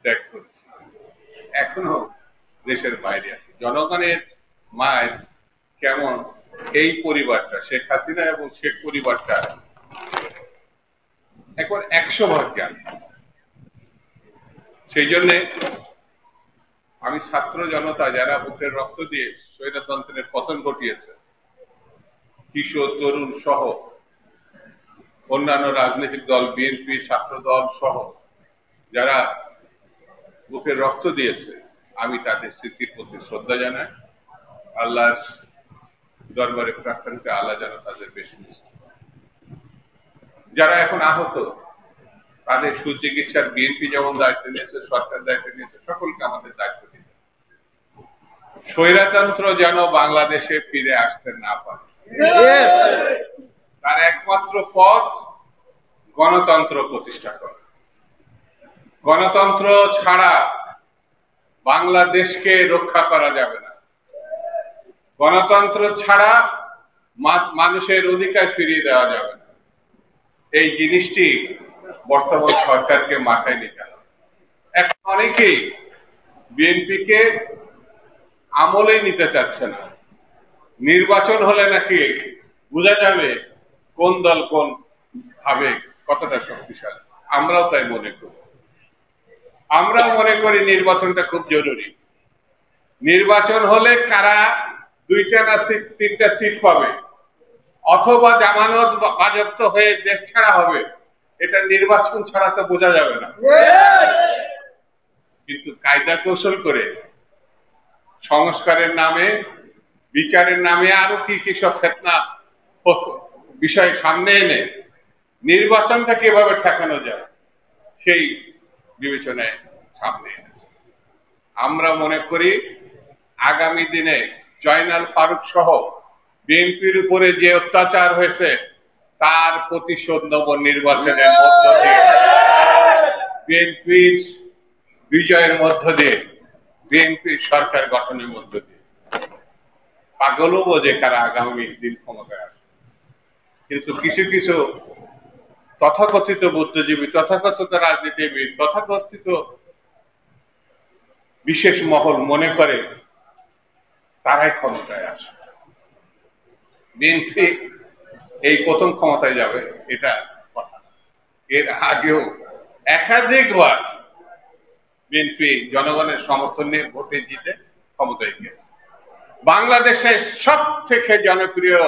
ত্যাগ করেছে, এখনো দেশের বাইরে আছে। জনগণের মায়ের কেমন এই পরিবারটা, শেখ হাসিনা এবং শেখ পরিবারটা এখন 100 ভাগ জানে। সেই জন্যে আমি ছাত্র জনতা যারা বুকের রক্ত দিয়ে স্বৈরতন্ত্রের পতন ঘটিয়েছে, কিশোর তরুণ সহ অন্যান্য রাজনৈতিক দল, বিএনপি, ছাত্র দল সহ যারা বুকের রক্ত দিয়েছে, আমি তাদের স্মৃতির প্রতি শ্রদ্ধা জানাই। আল্লাহর দরবারে প্রার্থনা করি আল্লাহ যেন তাদের বেশি মিশে। যারা এখন আহত তাদের সুচিকিৎসার বিএনপি যেমন দায়িত্ব নিয়েছে, সরকার দায়িত্ব নিয়েছে, সকলকে আমাদের দায়িত্ব দিতে। স্বৈরতন্ত্র যেন বাংলাদেশে ফিরে আসতে না পারে, তার একমাত্র পথ গণতন্ত্র প্রতিষ্ঠা করা। গণতন্ত্র ছাড়া বাংলাদেশকে রক্ষা করা যাবে না। গণতন্ত্র ছাড়া মানুষের অধিকার ফিরিয়ে দেওয়া যাবে না। এই জিনিসটি বর্তমান সরকারকে মাথায় নিতে হবে। এখন অনেকেই বিএনপিকে আমলে নিতে চাচ্ছে না। নির্বাচন হলে নাকি বোঝা যাবে কোন দল কোন ভাবে কতটা শক্তিশালী। আমরাও তাই মনে করি। আমরাও মনে করি নির্বাচনটা খুব জরুরি। নির্বাচন হলে কারা 2টা না 3টা সিট পাবে অথবা জামানত বাজেয়াপ্ত হয়ে দেশ ছাড়া হবে, এটা নির্বাচন ছাড়া তো বোঝা যাবে না। কিন্তু কায়দা কৌশল করে সংস্কারের নামে, বিচারের নামে আরো কি কি সব ফেতনা বিষয় সামনে এনে নির্বাচনটাকে এভাবে ঠেকানো যায় সেই বিবেচনায় সামনে এনেছে। আমরা মনে করি আগামী দিনে জয়নাল ফারুক সহ বিএনপির উপরে যে অত্যাচার হয়েছে তার প্রতিশোধ নেব নির্বাচনের মধ্য দিয়ে, বিএনপির বিজয়ের মধ্য দিয়ে, বিএনপির সরকার গঠনের মধ্য দিয়ে। পাগলও বোঝে কারা আগামী দিন ক্ষমতায় আসে। কিন্তু কিছু কিছু তথাকথিত বুদ্ধিজীবী, তথাকথিত রাজনীতিবিদ, তথাকথিত বিশেষ মহল মনে করে তারাই ক্ষমতায় আসে। বিএনপি এই প্রথম ক্ষমতায় যাবে এটা কথা। এর আগেও একাধিকবার বিএনপি জনগণের সমর্থন নিয়ে ভোটে জিতে ক্ষমতায় গিয়েছে। বাংলাদেশের সব থেকে জনপ্রিয়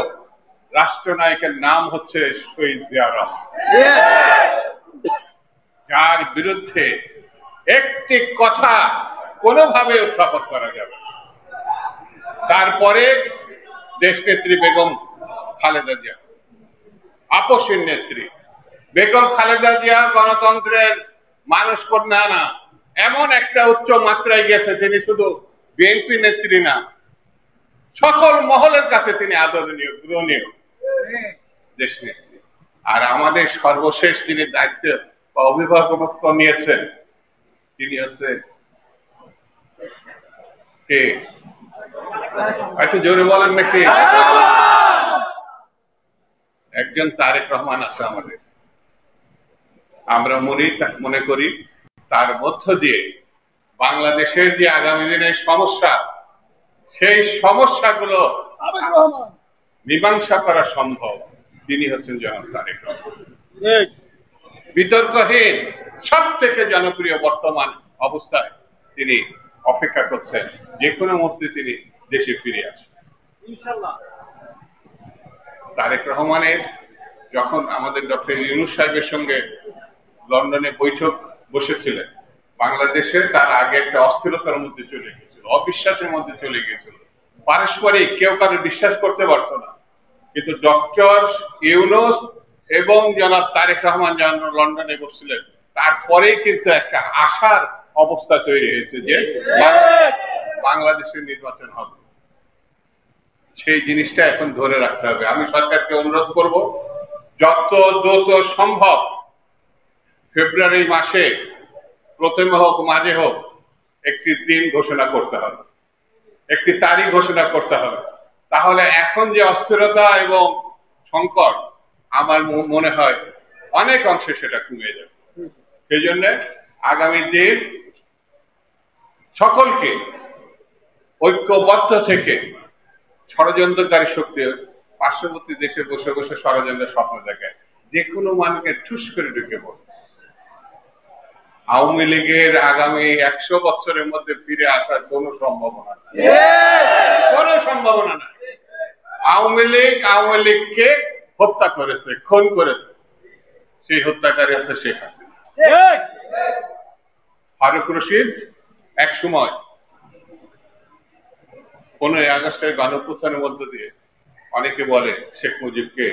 রাষ্ট্রনায়কের নাম হচ্ছে শহীদ জিয়া রহমান, যার বিরুদ্ধে একটি কথা কোনোভাবে উত্থাপন করা যাবে। তারপরে দেশনেত্রী বেগম খালেদা জিয়া, আপসীর নেত্রী বেগম খালেদা জিয়া গণতন্ত্রের মানুষ কন্যা না, এমন একটা উচ্চ মাত্রায় গেছে তিনি শুধু বিএনপি নেত্রী না, সকল মহলের কাছে তিনি আদরণীয়, গ্রহণীয় দেশনেত্রী। আর আমাদের সর্বশেষ যিনি দায়িত্ব বা অভিভাবকত্ব নিয়েছেন তিনি হচ্ছে কে? একটু জোরে বলেন নাকি? একজন তারেক রহমান আছে আমাদের। আমরা মনে করি তার মধ্য দিয়ে বাংলাদেশের যে আগামী দিনের সমস্যা, সেই সমস্যাগুলো মীমাংসা করা সম্ভব। তিনি হচ্ছেন জনাব তারেক রহমান, বিতর্কহীন সব থেকে জনপ্রিয় বর্তমান অবস্থায়। তিনি অপেক্ষা করছেন যে কোনো মুহূর্তে তিনি দেশে ফিরে আসেন ইনশাআল্লাহ। তারেক রহমানের যখন আমাদের ডক্টর ইউনূস সাহেবের সঙ্গে লন্ডনে বৈঠক বসেছিলেন, বাংলাদেশে তার আগে একটা অস্থিরতার মধ্যে চলে গিয়েছিল, অবিশ্বাসের মধ্যে চলে গিয়েছিল, পারস্পরিক কেউ কারো বিশ্বাস করতে পারত না। কিন্তু ডক্টর ইউনূস এবং জনাব তারেক রহমান যখন লন্ডনে বসছিলেন, তারপরেই কিন্তু একটা আশার অবস্থা তৈরি হয়েছে যে বাংলাদেশের নির্বাচন হবে। সেই জিনিসটা এখন ধরে রাখতে হবে। আমি সরকারকে অনুরোধ করব যত দ্রুত সম্ভব ফেব্রুয়ারি মাসে প্রথমে হোক মাঝে হোক একটি দিন ঘোষণা করতে হবে, একটি তারিখ ঘোষণা করতে হবে। তাহলে এখন যে অস্থিরতা এবং সংকট আমার মনে হয় অনেক অংশে সেটা কমে যাবে। সেই জন্য আগামী দিন সকলকে ঐক্যবদ্ধ থেকে ষড়যন্ত্রকারী শক্তি পার্শ্ববর্তী দেশে বসে বসে ষড়যন্ত্রের স্বপ্ন দেখে যে কোনো মানুষকে ঠুস করে ঢুকে পড়ে। আওয়ামী লীগের আগামী 100 বছরের মধ্যে ফিরে আসার কোন সম্ভাবনা নেই, কোনো সম্ভাবনা নাই। আওয়ামী লীগকে হত্যা করেছে, খুন করেছে, সেই হত্যাকারী হচ্ছে শেখ হাসিনা। ফারুক রশিদ এক সময় 15ই আগস্টের গণঅভ্যুত্থানের মধ্য দিয়ে অনেকে বলে শেখ মুজিবকে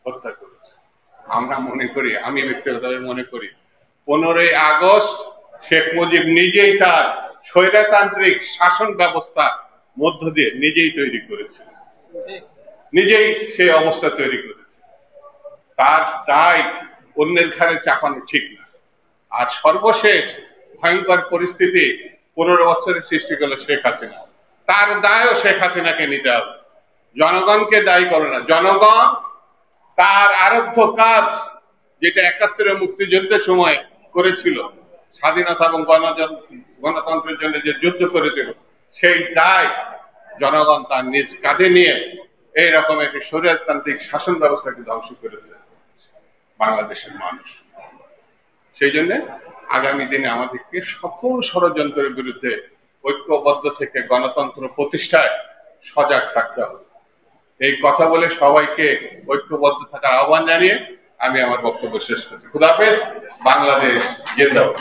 হত্যা করেছে। আমরা মনে করি, আমি ব্যক্তিগতভাবে মনে করি 15ই আগস্ট শেখ মুজিব নিজেই তার স্বৈরতান্ত্রিক শাসন ব্যবস্থার মধ্য দিয়ে নিজেই তৈরি করেছে, নিজেই সেই অবস্থা তৈরি করেছে। তার দায় অন্যের ঘাড়ে চাপানো ঠিক না। আর সর্বশেষ ভয়ঙ্কর পরিস্থিতি 15 বছরের সৃষ্টি করলো শেখ হাসিনা, তার দায়ও শেখ হাসিনাকে নিতে হবে, জনগণকে দায়ী করে না। জনগণ তার আরব্ধ কাজ যেটা 71 মুক্তিযুদ্ধের সময় করেছিল, স্বাধীনতা এবং গণতন্ত্রের জন্য যে যুদ্ধ করেছিল, সেই দায় জনগণ তার নিজ কাঁধে নিয়ে এইরকম একটি স্বৈরতান্ত্রিক শাসন ব্যবস্থাকে ধ্বংস করেছে বাংলাদেশের মানুষ। সেই জন্য আগামী দিনে আমাদেরকে সকল ষড়যন্ত্রের বিরুদ্ধে ঐক্যবদ্ধ থেকে গণতন্ত্র প্রতিষ্ঠায় সজাগ থাকতে হবে। এই কথা বলে সবাইকে ঐক্যবদ্ধ থাকার আহ্বান জানিয়ে আমি আমার বক্তব্য শেষ করছি। খুদা হাফেজ। বাংলাদেশ জিন্দাবাদ।